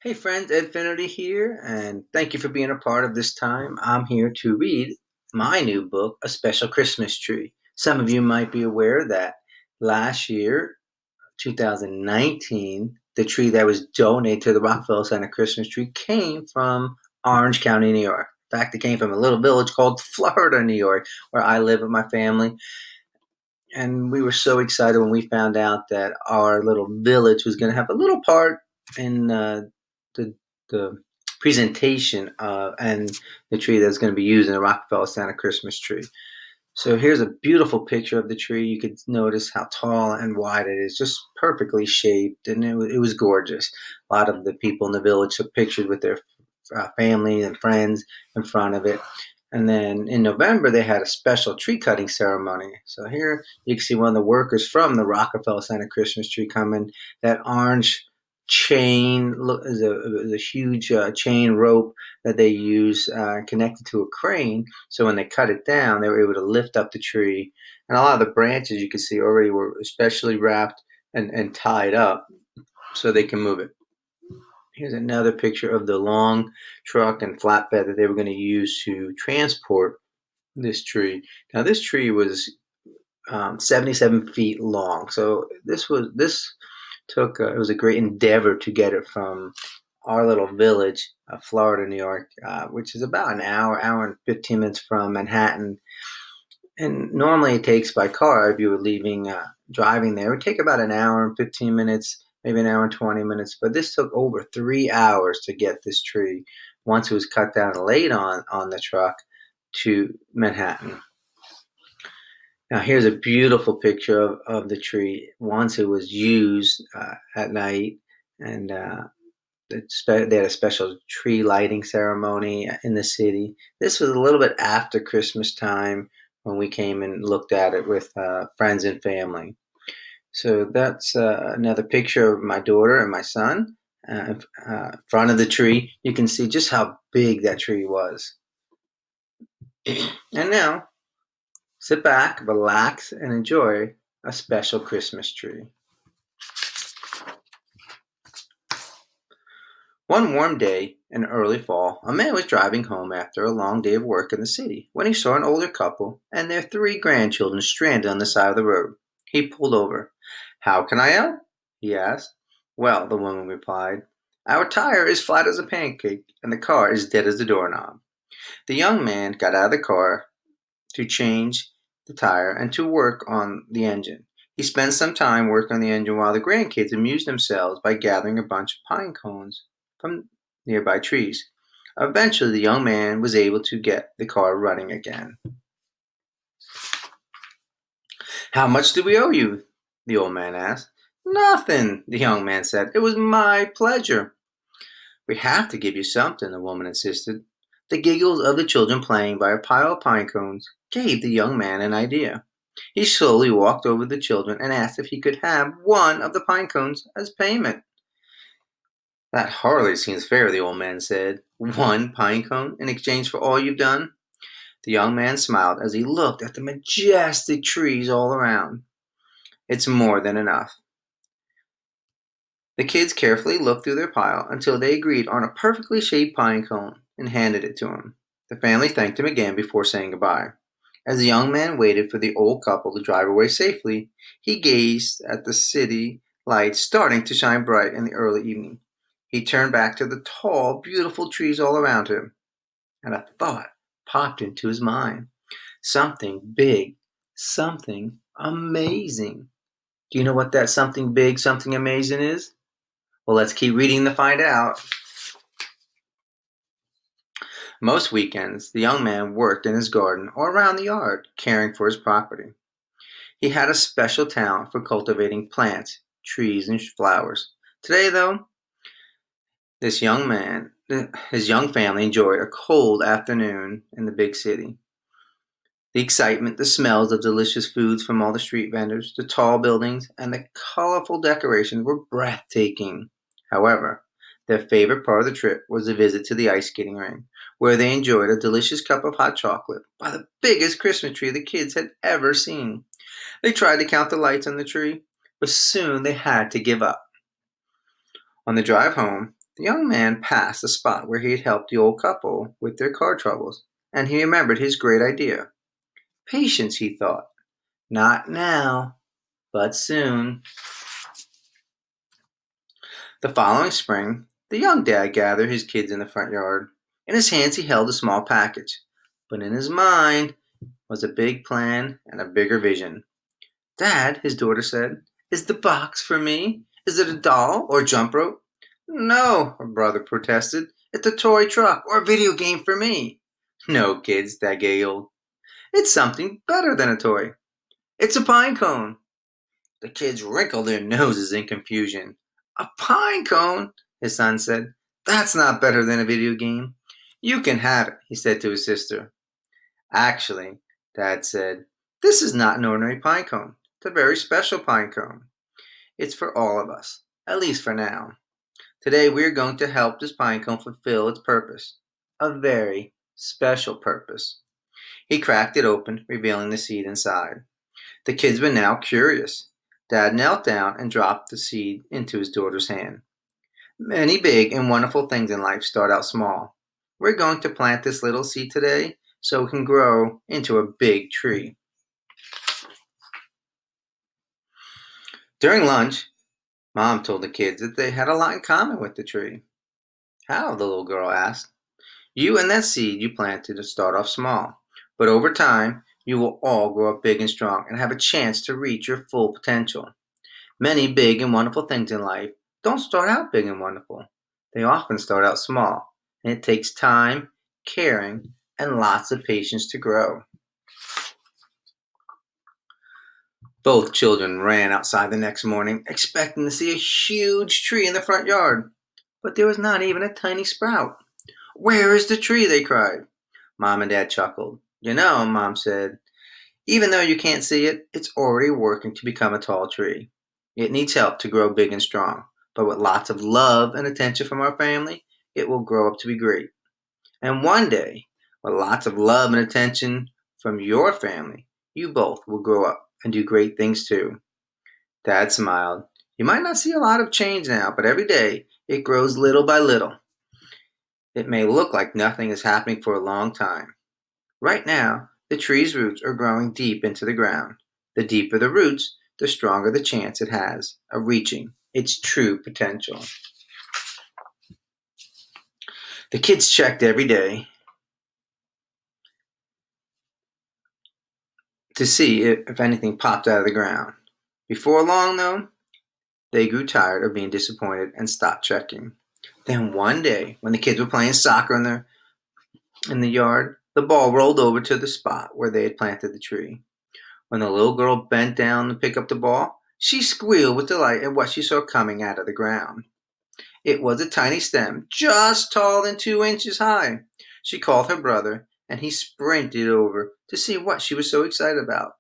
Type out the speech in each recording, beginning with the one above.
Hey friends, Ed Finnerty here, and thank you for being a part of this time. I'm here to read my new book, A Special Christmas Tree. Some of you might be aware that last year, 2019, the tree that was donated to the Rockefeller Center Christmas tree came from Orange County, New York. In fact, it came from a little village called Florida, New York, where I live with my family. And we were so excited when we found out that our little village was going to have a little part in the the presentation and the tree that's going to be used in the Rockefeller Santa Christmas tree. So here's a beautiful picture of the tree. You could notice how tall and wide it is, just perfectly shaped, and it was gorgeous. A lot of the people in the village took pictures with their family and friends in front of it. And then in November, they had a special tree cutting ceremony. So here you can see one of the workers from the Rockefeller Center Christmas tree coming. That orange chain is a huge chain rope that they use connected to a crane. So when they cut it down, they were able to lift up the tree. And a lot of the branches you can see already were especially wrapped and tied up so they can move it. Here's another picture of the long truck and flatbed that they were going to use to transport this tree. Now, this tree was 77 feet long, so this took it was a great endeavor to get it from our little village, Florida, New York, which is about an hour and 15 minutes from Manhattan. And normally it takes by car, if you were leaving, driving there, it would take about an hour and 15 minutes, maybe an hour and 20 minutes. But this took over 3 hours to get this tree once it was cut down and laid on the truck to Manhattan. Now, here's a beautiful picture of the tree once it was used at night. And they had a special tree lighting ceremony in the city. This was a little bit after Christmas time when we came and looked at it with friends and family. So that's another picture of my daughter and my son in front of the tree. You can see just how big that tree was. And now, sit back, relax, and enjoy a special Christmas tree. One warm day in early fall, a man was driving home after a long day of work in the city when he saw an older couple and their three grandchildren stranded on the side of the road. He pulled over. "How can I help?" he asked. "Well," the woman replied, "our tire is flat as a pancake and the car is dead as a doorknob." The young man got out of the car to change the tire and to work on the engine. He spent some time working on the engine while the grandkids amused themselves by gathering a bunch of pine cones from nearby trees. Eventually, the young man was able to get the car running again. "How much do we owe you?" the old man asked. "Nothing," the young man said. "It was my pleasure." "We have to give you something," the woman insisted. The giggles of the children playing by a pile of pine cones gave the young man an idea. He slowly walked over to the children and asked if he could have one of the pine cones as payment. "That hardly seems fair," the old man said. "One pine cone in exchange for all you've done?" The young man smiled as he looked at the majestic trees all around. "It's more than enough." The kids carefully looked through their pile until they agreed on a perfectly shaped pine cone and handed it to him. The family thanked him again before saying goodbye. As the young man waited for the old couple to drive away safely, he gazed at the city lights starting to shine bright in the early evening. He turned back to the tall, beautiful trees all around him, and a thought popped into his mind. Something big, something amazing. Do you know what that something big, something amazing is? Well, let's keep reading to find out. Most weekends, the young man worked in his garden or around the yard, caring for his property. He had a special talent for cultivating plants, trees, and flowers. Today, though, this young man, his young family enjoyed a cold afternoon in the big city. The excitement, the smells of delicious foods from all the street vendors, the tall buildings, and the colorful decorations were breathtaking. However, their favorite part of the trip was the visit to the ice skating rink, where they enjoyed a delicious cup of hot chocolate by the biggest Christmas tree the kids had ever seen. They tried to count the lights on the tree, but soon they had to give up. On the drive home, The young man passed the spot where he had helped the old couple with their car troubles, and he remembered his great idea. Patience, he thought. Not now, but soon. The following spring, the young dad gathered his kids in the front yard. In his hands, he held a small package, but in his mind was a big plan and a bigger vision. Dad, his daughter said, is the box for me? Is it a doll or a jump rope? No, her brother protested. It's a toy truck or a video game for me. No, kids, Dad giggled. It's something better than a toy. It's a pine cone. The kids wrinkled their noses in confusion. A pine cone, his son said. That's not better than a video game. You can have it, he said to his sister. Actually, Dad said, this is not an ordinary pine cone. It's a very special pine cone. It's for all of us, at least for now. Today we are going to help this pine cone fulfill its purpose. A very special purpose. He cracked it open, revealing the seed inside. The kids were now curious. Dad knelt down and dropped the seed into his daughter's hand. Many big and wonderful things in life start out small. We're going to plant this little seed today so it can grow into a big tree. During lunch, Mom told the kids that they had a lot in common with the tree. How? The little girl asked. You and that seed you planted to start off small, but over time, you will all grow up big and strong and have a chance to reach your full potential. Many big and wonderful things in life don't start out big and wonderful. They often start out small, and it takes time, caring, and lots of patience to grow. Both children ran outside the next morning, expecting to see a huge tree in the front yard. But there was not even a tiny sprout. Where is the tree? They cried. Mom and Dad chuckled. You know, Mom said, even though you can't see it, it's already working to become a tall tree. It needs help to grow big and strong, but with lots of love and attention from our family, it will grow up to be great. And one day, with lots of love and attention from your family, you both will grow up and do great things too. Dad smiled. You might not see a lot of change now, but every day it grows little by little. It may look like nothing is happening for a long time. Right now, the tree's roots are growing deep into the ground. The deeper the roots, the stronger the chance it has of reaching its true potential. The kids checked every day to see if anything popped out of the ground. Before long, though, they grew tired of being disappointed and stopped checking. Then one day, when the kids were playing soccer in the yard, the ball rolled over to the spot where they had planted the tree. When the little girl bent down to pick up the ball, she squealed with delight at what she saw coming out of the ground. It was a tiny stem, just taller than 2 inches high. She called her brother, and he sprinted over to see what she was so excited about.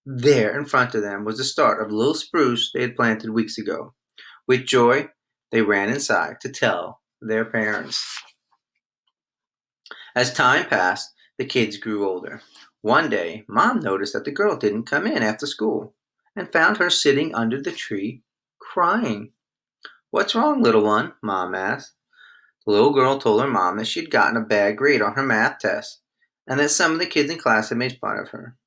There in front of them was the start of the little spruce they had planted weeks ago. With joy, they ran inside to tell their parents. As time passed, the kids grew older. One day, Mom noticed that the girl didn't come in after school and found her sitting under the tree crying. What's wrong, little one? Mom asked. The little girl told her mom that she'd gotten a bad grade on her math test and that some of the kids in class had made fun of her.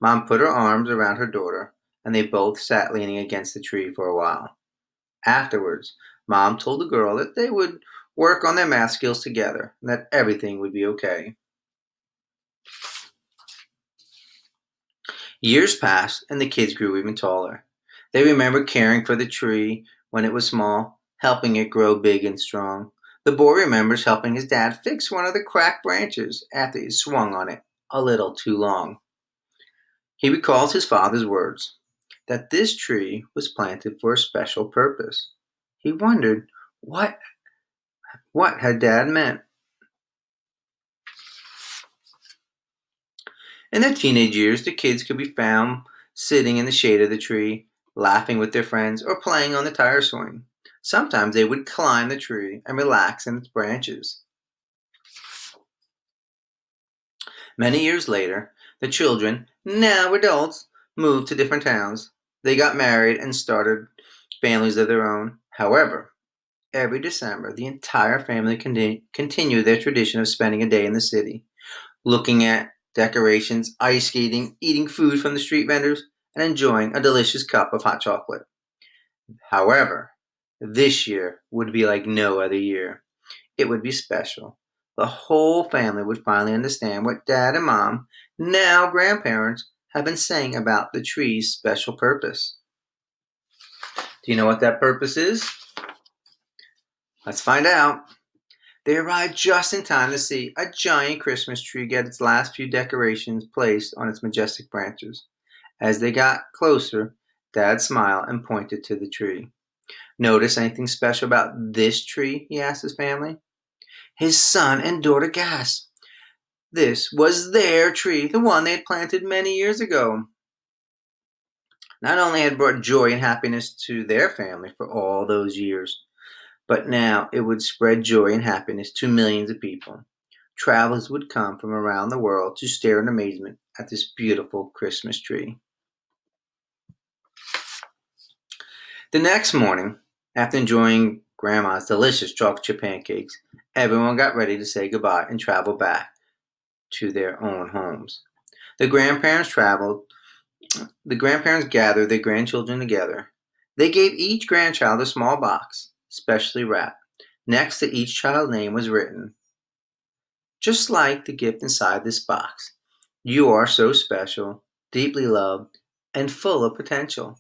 Mom put her arms around her daughter and they both sat leaning against the tree for a while. Afterwards, Mom told the girl that they would work on their math skills together and that everything would be okay. Years passed and the kids grew even taller. They remembered caring for the tree when it was small, helping it grow big and strong. The boy remembers helping his dad fix one of the cracked branches after he swung on it a little too long. He recalls his father's words that this tree was planted for a special purpose. He wondered what had Dad meant. In their teenage years, the kids could be found sitting in the shade of the tree, laughing with their friends, or playing on the tire swing. Sometimes they would climb the tree and relax in its branches. Many years later, the children, now adults, moved to different towns. They got married and started families of their own. However, every December, the entire family continued their tradition of spending a day in the city, looking at decorations, ice skating, eating food from the street vendors, and enjoying a delicious cup of hot chocolate. However, this year would be like no other year. It would be special. The whole family would finally understand what Dad and Mom, now grandparents, have been saying about the tree's special purpose. Do you know what that purpose is? Let's find out. They arrived just in time to see a giant Christmas tree get its last few decorations placed on its majestic branches. As they got closer, Dad smiled and pointed to the tree. Notice anything special about this tree? He asked his family. His son and daughter gasped. This was their tree, the one they had planted many years ago. Not only had it brought joy and happiness to their family for all those years, but now it would spread joy and happiness to millions of people. Travelers would come from around the world to stare in amazement at this beautiful Christmas tree. The next morning, after enjoying Grandma's delicious chocolate chip pancakes, everyone got ready to say goodbye and travel back to their own homes. The grandparents traveled. The grandparents gathered their grandchildren together. They gave each grandchild a small box, specially wrapped. Next to each child's name was written, just like the gift inside this box. You are so special, deeply loved, and full of potential.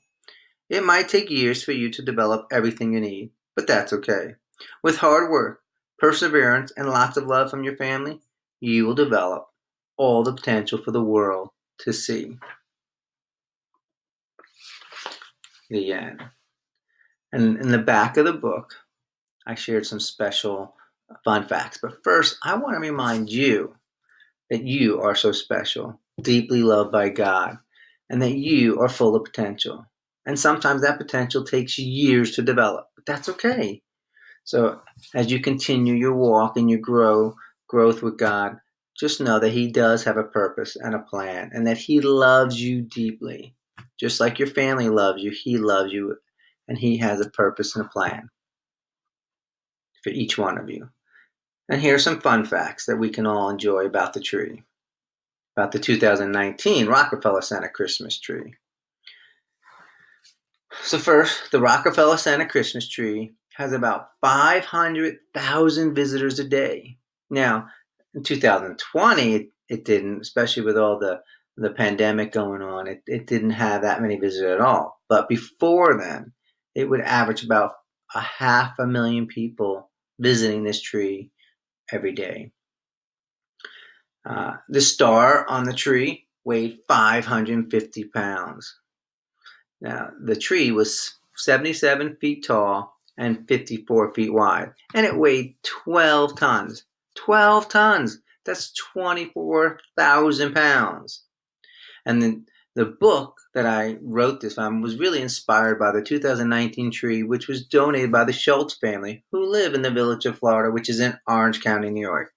It might take years for you to develop everything you need, but that's okay. With hard work, perseverance, and lots of love from your family, you will develop all the potential for the world to see. The end. And in the back of the book, I shared some special fun facts. But first, I want to remind you that you are so special, deeply loved by God, and that you are full of potential. And sometimes that potential takes years to develop, but that's okay. So as you continue your walk and your growth with God, just know that He does have a purpose and a plan, and that He loves you deeply. Just like your family loves you, He loves you, and He has a purpose and a plan for each one of you. And here are some fun facts that we can all enjoy about the tree, about the 2019 Rockefeller Center Christmas tree. So first, the Rockefeller Center Christmas tree has about 500,000 visitors a day. Now, in 2020, it didn't, especially with all the pandemic going on, it didn't have that many visitors at all. But before then, it would average about 500,000 people visiting this tree every day. The star on the tree weighed 550 pounds. Now, the tree was 77 feet tall and 54 feet wide, and it weighed 12 tons. 12 tons! That's 24,000 pounds. And the book that I wrote this from was really inspired by the 2019 tree, which was donated by the Schultz family, who live in the Village of Florida, which is in Orange County, New York.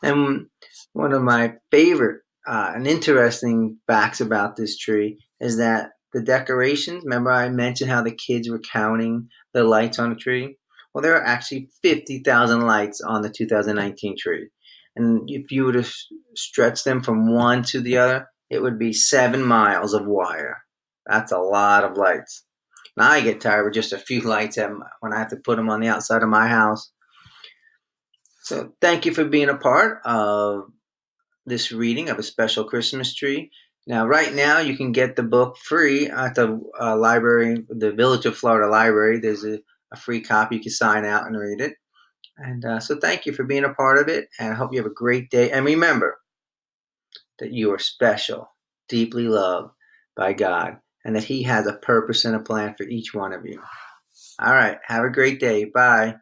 And one of my favorite and interesting facts about this tree is that the decorations, remember I mentioned how the kids were counting the lights on the tree? Well, there are actually 50,000 lights on the 2019 tree. And if you were to stretch them from one to the other, it would be 7 miles of wire. That's a lot of lights. Now I get tired with just a few lights when I have to put them on the outside of my house. So thank you for being a part of this reading of A Special Christmas Tree. Now, right now, you can get the book free at the library, the Village of Florida Library. There's a free copy. You can sign out and read it. And so thank you for being a part of it. And I hope you have a great day. And remember that you are special, deeply loved by God, and that He has a purpose and a plan for each one of you. All right. Have a great day. Bye.